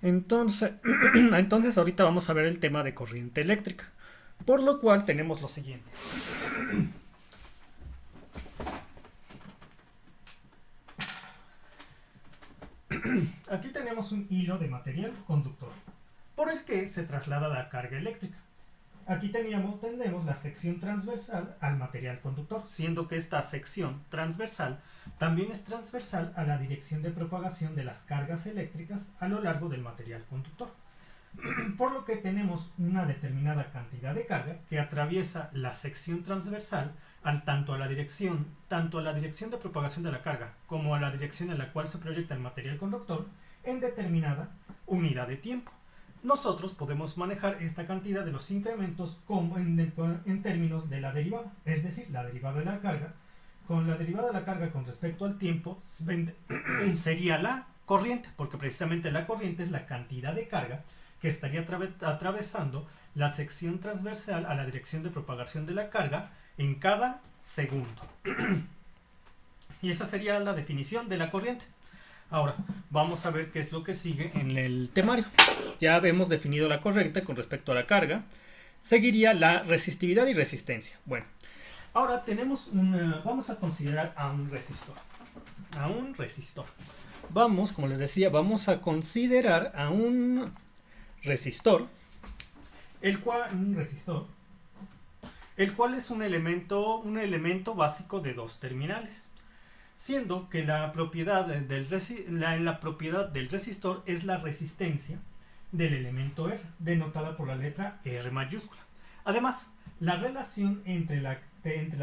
Entonces, entonces ahorita vamos a ver el tema de corriente eléctrica, por lo cual tenemos lo siguiente. Aquí tenemos un hilo de material conductor, por el que se traslada la carga eléctrica. Aquí tenemos la sección transversal al material conductor, siendo que esta sección transversal también es transversal a la dirección de propagación de las cargas eléctricas a lo largo del material conductor. Por lo que tenemos una determinada cantidad de carga que atraviesa la sección transversal tanto a la dirección de propagación de la carga como a la dirección en la cual se proyecta el material conductor en determinada unidad de tiempo. Nosotros podemos manejar esta cantidad de los incrementos como en términos de la derivada, es decir, la derivada de la carga. Con la derivada de la carga con respecto al tiempo sería la corriente, porque precisamente la corriente es la cantidad de carga que estaría atravesando la sección transversal a la dirección de propagación de la carga en cada segundo. Y esa sería la definición de la corriente. Ahora, vamos a ver qué es lo que sigue en el temario. Ya hemos definido la corriente con respecto a la carga. Seguiría la resistividad y resistencia. Bueno, ahora vamos a considerar a un resistor. Vamos, como les decía, vamos a considerar a un resistor, el cual es un elemento básico de dos terminales, siendo que la propiedad del resistor es la resistencia del elemento R, denotada por la letra R mayúscula. Además, la relación entre la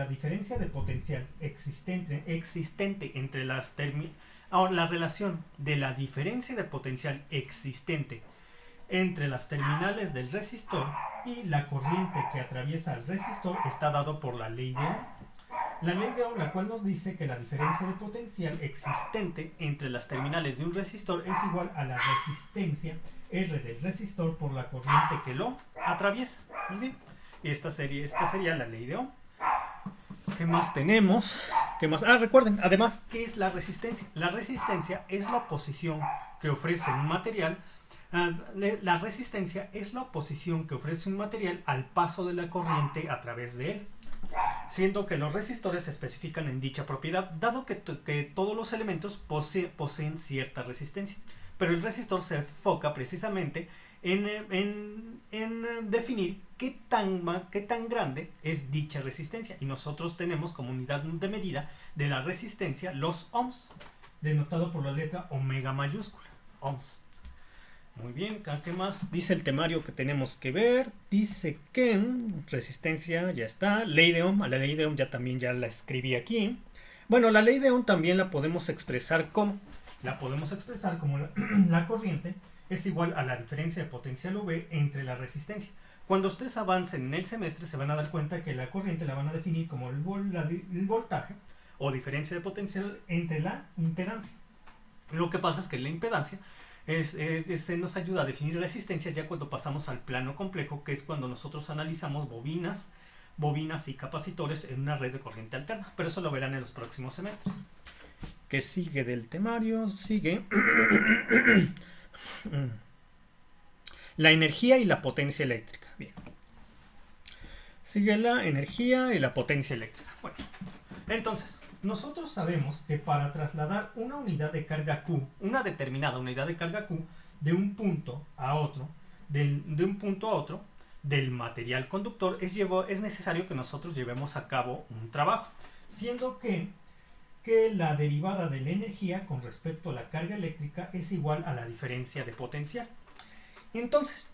diferencia de potencial existente entre las terminales, la relación de la diferencia de potencial existente entre las terminales del resistor y la corriente que atraviesa el resistor está dado por la ley de Ohm. La ley de Ohm, la cual nos dice que la diferencia de potencial existente entre las terminales de un resistor es igual a la resistencia R del resistor por la corriente que lo atraviesa. Muy bien. Esta sería la ley de Ohm. ¿Qué más tenemos? Recuerden, además, ¿qué es la resistencia? La resistencia es la oposición que ofrece un material. La resistencia es la oposición que ofrece un material al paso de la corriente a través de él, siendo que los resistores se especifican en dicha propiedad, dado que todos los elementos poseen cierta resistencia. Pero el resistor se enfoca precisamente en definir qué tan grande es dicha resistencia. Y nosotros tenemos como unidad de medida de la resistencia los ohms, denotado por la letra omega mayúscula, ohms. Muy bien, ¿qué más dice el temario que tenemos que ver? Dice que resistencia ya está, ley de Ohm, a la ley de Ohm ya la escribí aquí. Bueno, la ley de Ohm también la podemos expresar como la corriente es igual a la diferencia de potencial V entre la resistencia. Cuando ustedes avancen en el semestre se van a dar cuenta que la corriente la van a definir como el voltaje o diferencia de potencial entre la impedancia. Lo que pasa es que la impedancia nos ayuda a definir resistencias ya cuando pasamos al plano complejo, que es cuando nosotros analizamos bobinas y capacitores en una red de corriente alterna. Pero eso lo verán en los próximos semestres. ¿Qué sigue del temario? Sigue la energía y la potencia eléctrica. Bien. Sigue la energía y la potencia eléctrica. Bueno, entonces, nosotros sabemos que para trasladar una unidad de carga Q, una determinada unidad de carga Q, de un punto a otro, del material conductor, es necesario que nosotros llevemos a cabo un trabajo, siendo que la derivada de la energía con respecto a la carga eléctrica es igual a la diferencia de potencial. Entonces,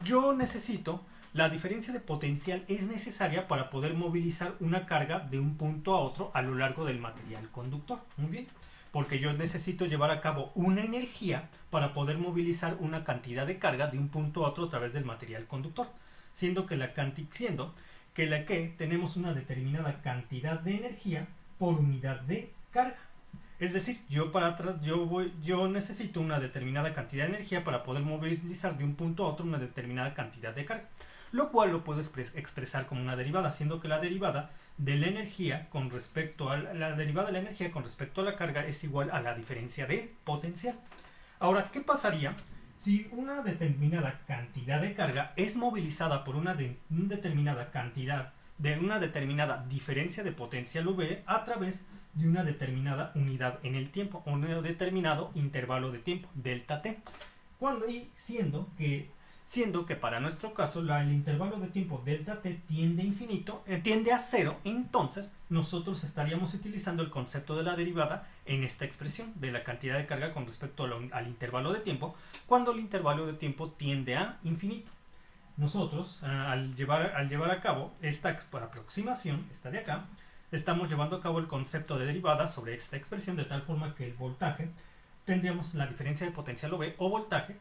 la diferencia de potencial es necesaria para poder movilizar una carga de un punto a otro a lo largo del material conductor. Muy bien. Porque yo necesito llevar a cabo una energía para poder movilizar una cantidad de carga de un punto a otro a través del material conductor. Siendo que tenemos una determinada cantidad de energía por unidad de carga. Es decir, yo necesito una determinada cantidad de energía para poder movilizar de un punto a otro una determinada cantidad de carga, lo cual lo puedo expresar como una derivada, siendo que la derivada de la energía con respecto a la carga es igual a la diferencia de potencial. Ahora, ¿qué pasaría Si una determinada cantidad de carga es movilizada por una determinada cantidad de una determinada diferencia de potencial V a través de una determinada unidad en el tiempo, o un determinado intervalo de tiempo, delta t, siendo que para nuestro caso el intervalo de tiempo delta t tiende a cero, entonces nosotros estaríamos utilizando el concepto de la derivada en esta expresión de la cantidad de carga con respecto al intervalo de tiempo, cuando el intervalo de tiempo tiende a infinito. Nosotros, al llevar a cabo esta aproximación, esta de acá, estamos llevando a cabo el concepto de derivada sobre esta expresión de tal forma que el voltaje, tendríamos la diferencia de potencial V o voltaje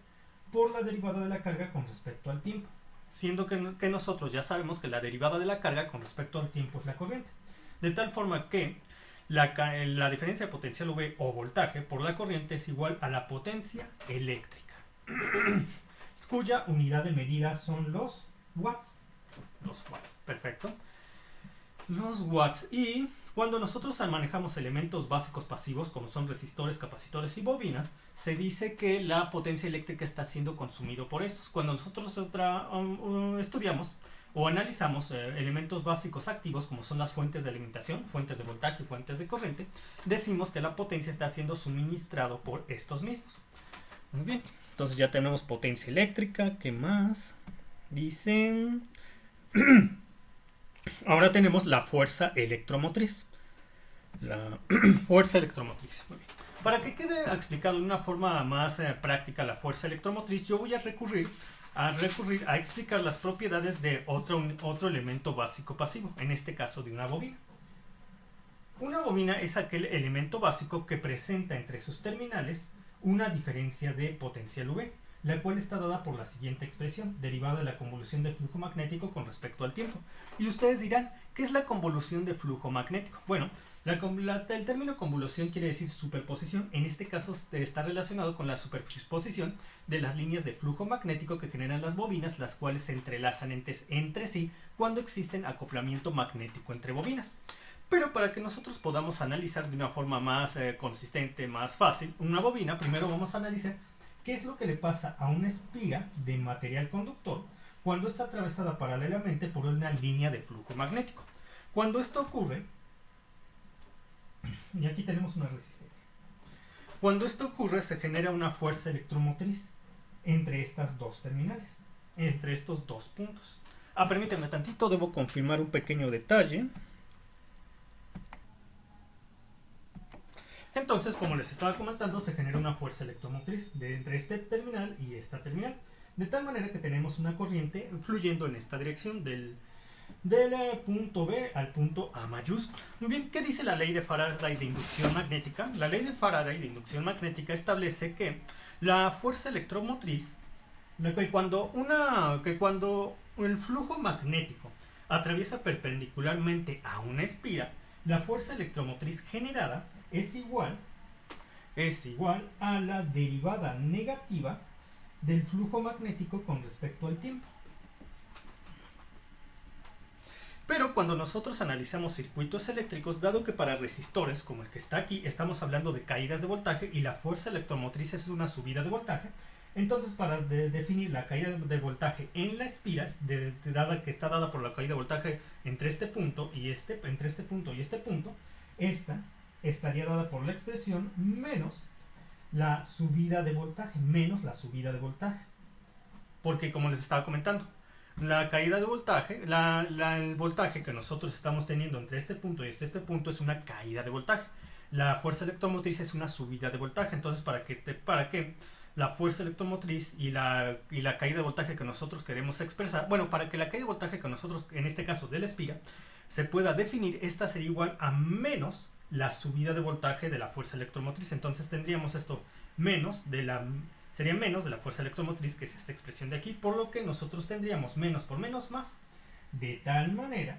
por la derivada de la carga con respecto al tiempo, siendo que nosotros ya sabemos que la derivada de la carga con respecto al tiempo es la corriente, de tal forma que la diferencia de potencial V o voltaje por la corriente es igual a la potencia eléctrica, cuya unidad de medida son los watts. Los watts, perfecto. Los watts. Y cuando nosotros manejamos elementos básicos pasivos, como son resistores, capacitores y bobinas, se dice que la potencia eléctrica está siendo consumido por estos. Cuando nosotros estudiamos o analizamos elementos básicos activos, como son las fuentes de alimentación, fuentes de voltaje y fuentes de corriente, decimos que la potencia está siendo suministrado por estos mismos. Muy bien. Entonces ya tenemos potencia eléctrica. ¿Qué más? Dicen... Ahora tenemos la fuerza electromotriz. La fuerza electromotriz. Muy bien. Para que quede explicado de una forma más práctica la fuerza electromotriz, yo voy a recurrir a explicar las propiedades de otro elemento básico pasivo, en este caso de una bobina. Una bobina es aquel elemento básico que presenta entre sus terminales una diferencia de potencial V, la cual está dada por la siguiente expresión, derivada de la convolución del flujo magnético con respecto al tiempo. Y ustedes dirán, ¿qué es la convolución de flujo magnético? Bueno, el término convolución quiere decir superposición. En este caso está relacionado con la superposición de las líneas de flujo magnético que generan las bobinas, las cuales se entrelazan entre sí cuando existen acoplamiento magnético entre bobinas. Pero para que nosotros podamos analizar de una forma más consistente, más fácil, una bobina, primero vamos a analizar qué es lo que le pasa a una espiga de material conductor cuando está atravesada paralelamente por una línea de flujo magnético. Cuando esto ocurre, y aquí tenemos una resistencia, cuando esto ocurre se genera una fuerza electromotriz entre estas dos terminales, entre estos dos puntos. Permítanme tantito, debo confirmar un pequeño detalle. Entonces, como les estaba comentando, se genera una fuerza electromotriz entre este terminal y esta terminal, de tal manera que tenemos una corriente fluyendo en esta dirección del punto B al punto A mayúscula. Muy bien, ¿qué dice la ley de Faraday de inducción magnética? La ley de Faraday de inducción magnética establece que la fuerza electromotriz, que cuando el flujo magnético atraviesa perpendicularmente a una espira, la fuerza electromotriz generada es igual a la derivada negativa del flujo magnético con respecto al tiempo. Pero cuando nosotros analizamos circuitos eléctricos, dado que para resistores como el que está aquí estamos hablando de caídas de voltaje y la fuerza electromotriz es una subida de voltaje, entonces para definir la caída de voltaje en la espira, que está dada por la caída de voltaje entre este punto y este punto, esta estaría dada por la expresión menos la subida de voltaje, porque como les estaba comentando, la caída de voltaje, el voltaje que nosotros estamos teniendo entre este punto y este punto es una caída de voltaje. La fuerza electromotriz es una subida de voltaje. Entonces, para que la fuerza electromotriz y la caída de voltaje que nosotros queremos expresar, bueno, para que la caída de voltaje que nosotros, en este caso de la espiga, se pueda definir, esta sería igual a menos la subida de voltaje de la fuerza electromotriz. Entonces tendríamos esto sería menos de la fuerza electromotriz, que es esta expresión de aquí, por lo que nosotros tendríamos menos por menos más, de tal manera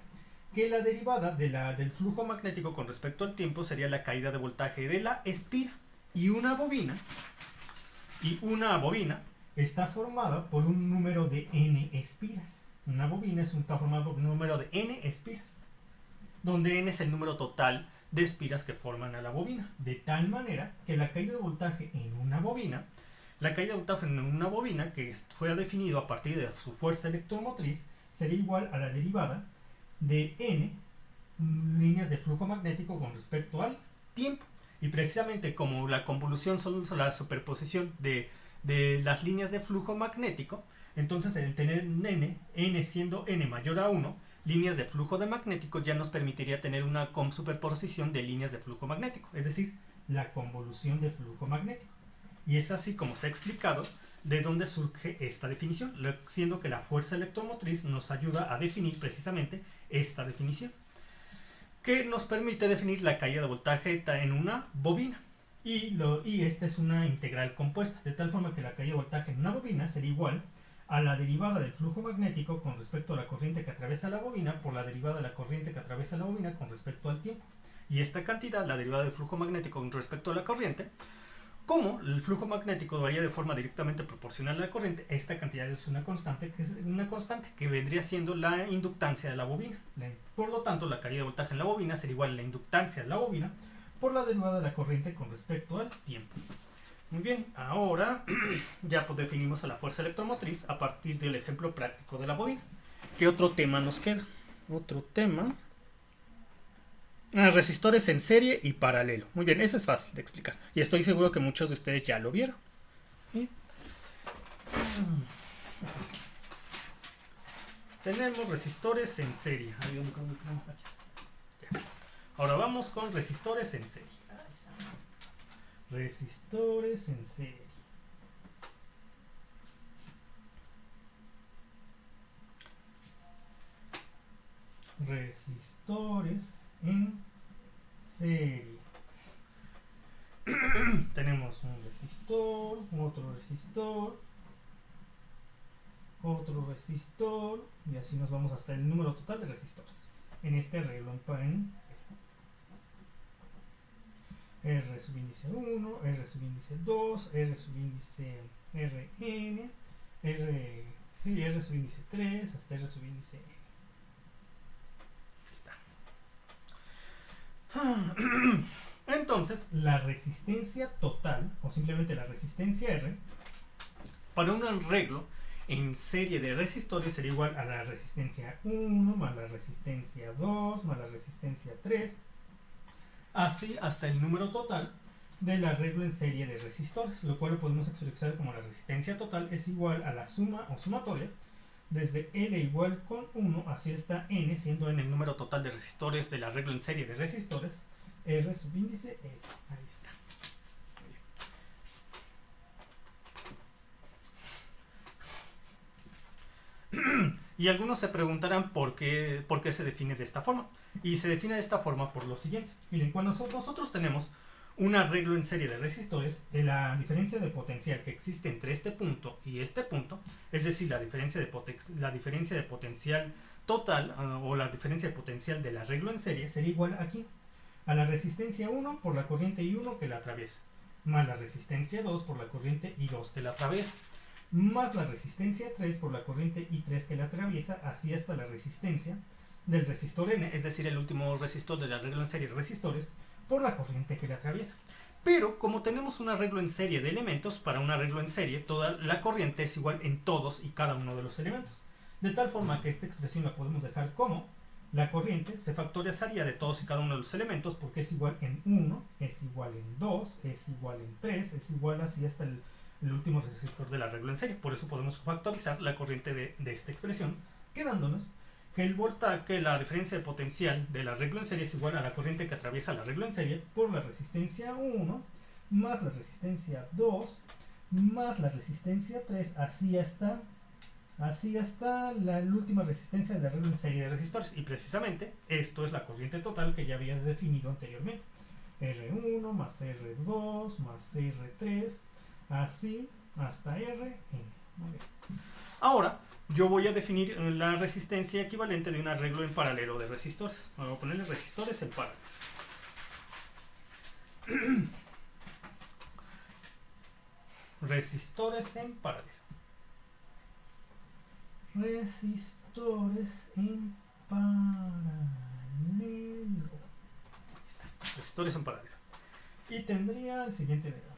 que la derivada del flujo magnético con respecto al tiempo sería la caída de voltaje de la espira. Y una bobina está formada por un número de n espiras. Una bobina está formada por un número de n espiras, donde n es el número total de espiras que forman a la bobina, de tal manera que la caída de voltaje en una bobina La caída de voltaje en una bobina que fue definido a partir de su fuerza electromotriz sería igual a la derivada de n líneas de flujo magnético con respecto al tiempo. Y precisamente como la convolución son la superposición de las líneas de flujo magnético, entonces el tener n siendo n mayor a 1, líneas de flujo de magnético ya nos permitiría tener una superposición de líneas de flujo magnético, es decir, la convolución de flujo magnético. Y es así como se ha explicado de dónde surge esta definición, siendo que la fuerza electromotriz nos ayuda a definir precisamente esta definición, que nos permite definir la caída de voltaje en una bobina. Y esta es una integral compuesta, de tal forma que la caída de voltaje en una bobina sería igual a la derivada del flujo magnético con respecto a la corriente que atraviesa la bobina por la derivada de la corriente que atraviesa la bobina con respecto al tiempo. Y esta cantidad, la derivada del flujo magnético con respecto a la corriente, como el flujo magnético varía de forma directamente proporcional a la corriente, esta cantidad es una constante que vendría siendo la inductancia de la bobina. Por lo tanto, la caída de voltaje en la bobina sería igual a la inductancia de la bobina por la derivada de la corriente con respecto al tiempo. Muy bien, ahora ya pues definimos a la fuerza electromotriz a partir del ejemplo práctico de la bobina. ¿Qué otro tema nos queda? Otro tema. Resistores en serie y paralelo. Muy bien, eso es fácil de explicar. Y estoy seguro que muchos de ustedes ya lo vieron. ¿Sí? Tenemos resistores en serie. Ahora vamos con resistores en serie. Resistores en serie. Resistores en serie. Tenemos un resistor, otro resistor, otro resistor, y así nos vamos hasta el número total de resistores en este arreglo en serie. R subíndice 1, R subíndice 2, R subíndice Rn, R subíndice 3, hasta R subíndice N. Entonces, la resistencia total, o simplemente la resistencia R, para un arreglo en serie de resistores sería igual a la resistencia 1 más la resistencia 2 más la resistencia 3, así hasta el número total del arreglo en serie de resistores, lo cual lo podemos expresar como la resistencia total es igual a la suma o sumatoria desde L igual con 1 así hasta N, siendo N el número total de resistores del arreglo en serie de resistores, R subíndice L. Ahí está. Y algunos se preguntarán por qué se define de esta forma. Y se define de esta forma por lo siguiente. Miren, cuando nosotros tenemos un arreglo en serie de resistores, la diferencia de potencial que existe entre este punto y este punto, es decir, la diferencia de potencial total o la diferencia de potencial del arreglo en serie sería igual aquí a la resistencia 1 por la corriente I1 que la atraviesa, más la resistencia 2 por la corriente I2 que la atraviesa, más la resistencia 3 por la corriente I3 que la atraviesa, así hasta la resistencia del resistor N, es decir, el último resistor del arreglo en serie de resistores, por la corriente que le atraviesa. Pero como tenemos un arreglo en serie de elementos, para un arreglo en serie toda la corriente es igual en todos y cada uno de los elementos, de tal forma que esta expresión la podemos dejar como la corriente se factorizaría de todos y cada uno de los elementos porque es igual en 1, es igual en 2, es igual en 3, es igual así hasta el último resistor del arreglo en serie. Por eso podemos factorizar la corriente de esta expresión, quedándonos que la diferencia de potencial del arreglo en serie es igual a la corriente que atraviesa el arreglo en serie por la resistencia 1 más la resistencia 2 más la resistencia 3, así hasta la última resistencia del arreglo en serie de resistores. Y precisamente esto es la corriente total que ya había definido anteriormente. R1 más R2 más R3, así hasta Rn. Ahora yo voy a definir la resistencia equivalente de un arreglo en paralelo de resistores. Vamos a ponerle resistores en paralelo. Resistores en paralelo. Resistores en paralelo. Ahí está. Resistores en paralelo. Y tendría el siguiente diagrama.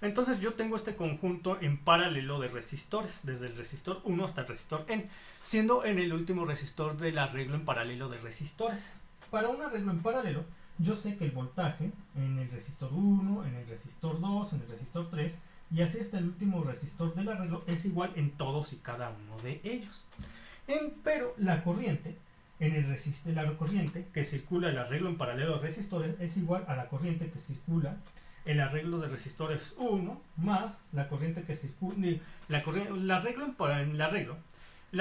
Entonces yo tengo este conjunto en paralelo de resistores, desde el resistor 1 hasta el resistor N, siendo en el último resistor del arreglo en paralelo de resistores. Para un arreglo en paralelo, yo sé que el voltaje en el resistor 1, en el resistor 2, en el resistor 3, y así hasta el último resistor del arreglo es igual en todos y cada uno de ellos. Pero la corriente la corriente que circula el arreglo en paralelo de resistores es igual a la corriente que circula el arreglo de resistores 1 más la corriente que circula la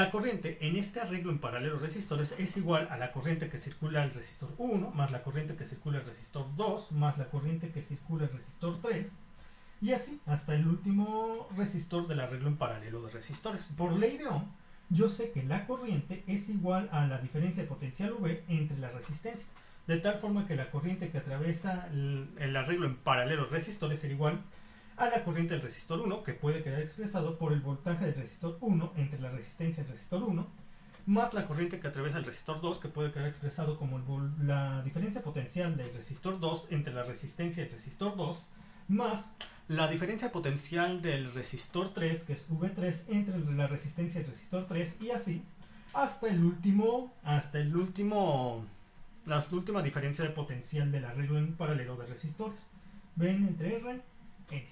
corriente en este arreglo en paralelo de resistores es igual a la corriente que circula el resistor 1 más la corriente que circula el resistor 2 más la corriente que circula el resistor 3 y así hasta el último resistor del arreglo en paralelo de resistores. Por ley de Ohm, yo sé que la corriente es igual a la diferencia de potencial V entre la resistencia, de tal forma que la corriente que atraviesa el arreglo en paralelo de resistores será igual a la corriente del resistor 1, que puede quedar expresado por el voltaje del resistor 1 entre la resistencia del resistor 1, más la corriente que atraviesa el resistor 2, que puede quedar expresado como la diferencia potencial del resistor 2 entre la resistencia del resistor 2, más la diferencia potencial del resistor 3, que es V3, entre la resistencia del resistor 3, y así hasta la última diferencia de potencial del arreglo en paralelo de resistores. Ven entre R, N.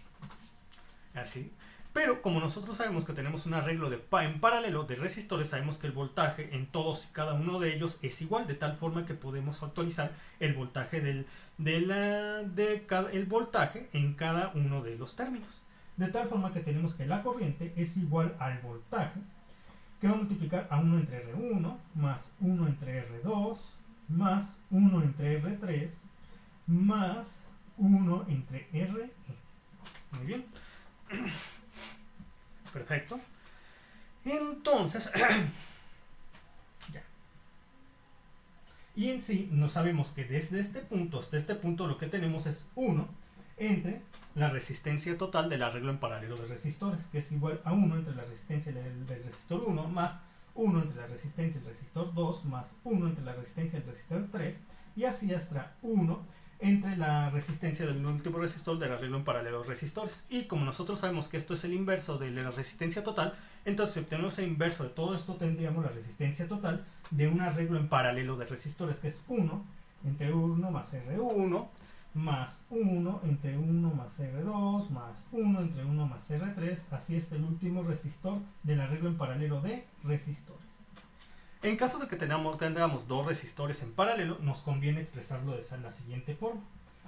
Así. Pero como nosotros sabemos que tenemos un arreglo en paralelo de resistores, sabemos que el voltaje en todos y cada uno de ellos es igual, de tal forma que podemos factorizar el voltaje el voltaje en cada uno de los términos. De tal forma que tenemos que la corriente es igual al voltaje, que va a multiplicar a 1 entre R1 más 1 entre R2 más 1 entre R3 más 1 entre RE. Muy bien. Perfecto. Entonces, ya. Y en sí, no sabemos que desde este punto hasta este punto lo que tenemos es 1 entre la resistencia total del arreglo en paralelo de resistores, que es igual a 1 entre la resistencia del resistor 1 más 1 entre la resistencia del resistor 2 más 1 entre la resistencia del resistor 3 y así hasta 1 entre la resistencia del último resistor del arreglo en paralelo de resistores. Y como nosotros sabemos que esto es el inverso de la resistencia total, entonces si obtenemos el inverso de todo esto tendríamos la resistencia total de un arreglo en paralelo de resistores, que es 1 entre 1 más R1 más 1 entre 1 más R2 más 1 entre 1 más R3, así es el último resistor del arreglo en paralelo de resistores. En caso de que tengamos dos resistores en paralelo, nos conviene expresarlo de la siguiente forma.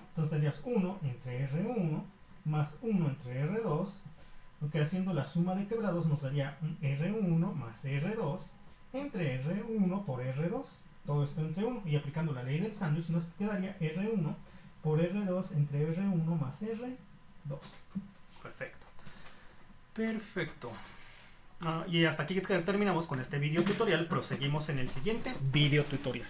Entonces tendrías 1 entre R1 más 1 entre R2, que haciendo la suma de quebrados nos daría un R1 más R2 entre R1 por R2, todo esto entre 1, y aplicando la ley del sándwich nos quedaría R1 por R2 entre R1 más R2. Perfecto. Perfecto. Y hasta aquí terminamos con este video tutorial. Proseguimos en el siguiente video tutorial.